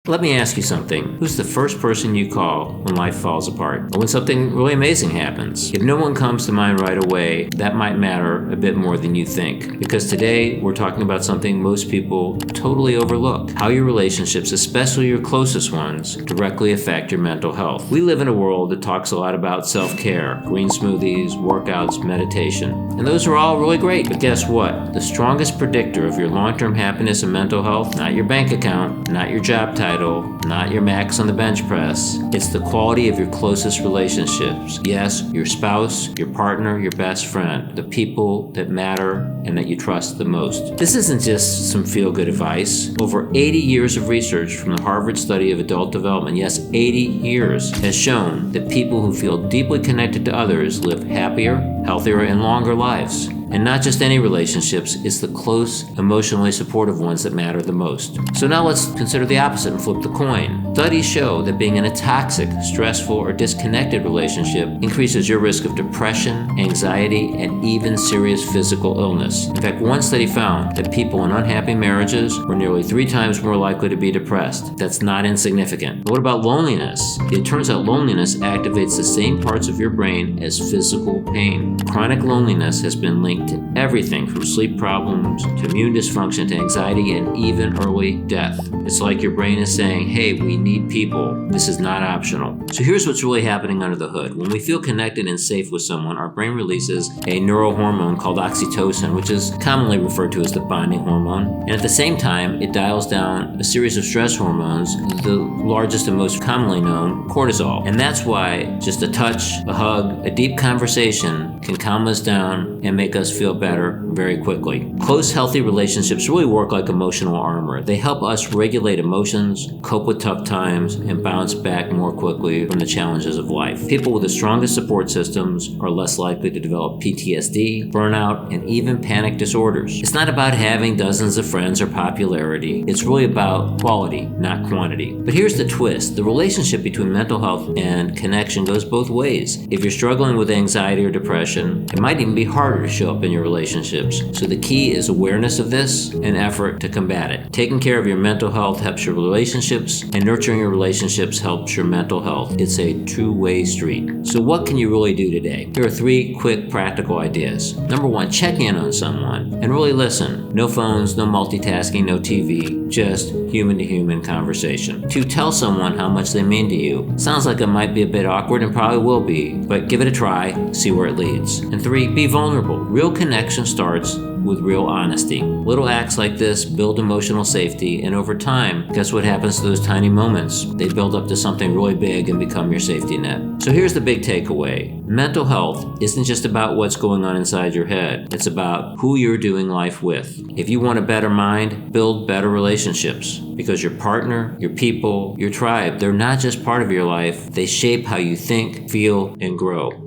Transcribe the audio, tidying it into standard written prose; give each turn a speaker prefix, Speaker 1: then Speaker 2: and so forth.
Speaker 1: Let me ask you something. Who's the first person you call when life falls apart? Or when something really amazing happens? If no one comes to mind right away, that might matter a bit more than you think. Because today, we're talking about something most people totally overlook. How your relationships, especially your closest ones, directly affect your mental health. We live in a world that talks a lot about self-care, green smoothies, workouts, meditation. And those are all really great. But guess what? The strongest predictor of your long-term happiness and mental health, not your bank account, not your job title, not your max on the bench press. It's the quality of your closest relationships. Yes, your spouse, your partner, your best friend, the people that matter and that you trust the most. This isn't just some feel-good advice. Over 80 years of research from the Harvard Study of Adult Development, yes, 80 years, has shown that people who feel deeply connected to others live happier, healthier, and longer lives. And not just any relationships, it's the close, emotionally supportive ones that matter the most. So now let's consider the opposite and flip the coin. Studies show that being in a toxic, stressful, or disconnected relationship increases your risk of depression, anxiety, and even serious physical illness. In fact, one study found that people in unhappy marriages were nearly 3 times more likely to be depressed. That's not insignificant. But what about loneliness? It turns out loneliness activates the same parts of your brain as physical pain. Chronic loneliness has been linked to everything from sleep problems to immune dysfunction to anxiety and even early death. It's like your brain is saying, hey, we need people. This is not optional. So here's what's really happening under the hood. When we feel connected and safe with someone, our brain releases a neurohormone called oxytocin, which is commonly referred to as the bonding hormone. And at the same time, it dials down a series of stress hormones, the largest and most commonly known, cortisol. And that's why just a touch, a hug, a deep conversation can calm us down and make us feel better very quickly. Close, healthy relationships really work like emotional armor. They help us regulate emotions, cope with tough times, and bounce back more quickly from the challenges of life. People with the strongest support systems are less likely to develop PTSD, burnout, and even panic disorders. It's not about having dozens of friends or popularity. It's really about quality, not quantity. But here's the twist. The relationship between mental health and connection goes both ways. If you're struggling with anxiety or depression, it might even be harder to show up in your relationships. So the key is awareness of this and effort to combat it. Taking care of your mental health helps your relationships, and nurturing your relationships helps your mental health. It's a two-way street. So what can you really do today? Here are 3 quick practical ideas. Number 1, check in on someone and really listen. No phones, no multitasking, no TV, just human-to-human conversation. 2, tell someone how much they mean to you. Sounds like it might be a bit awkward and probably will be, but give it a try, see where it leads. And 3, be vulnerable. Real connection starts with real honesty. Little acts like this build emotional safety, and over time, guess what happens to those tiny moments? They build up to something really big and become your safety net. So here's the big takeaway. Mental health isn't just about what's going on inside your head. It's about who you're doing life with. If you want a better mind, build better relationships. Because your partner, your people, your tribe, they're not just part of your life. They shape how you think, feel, and grow.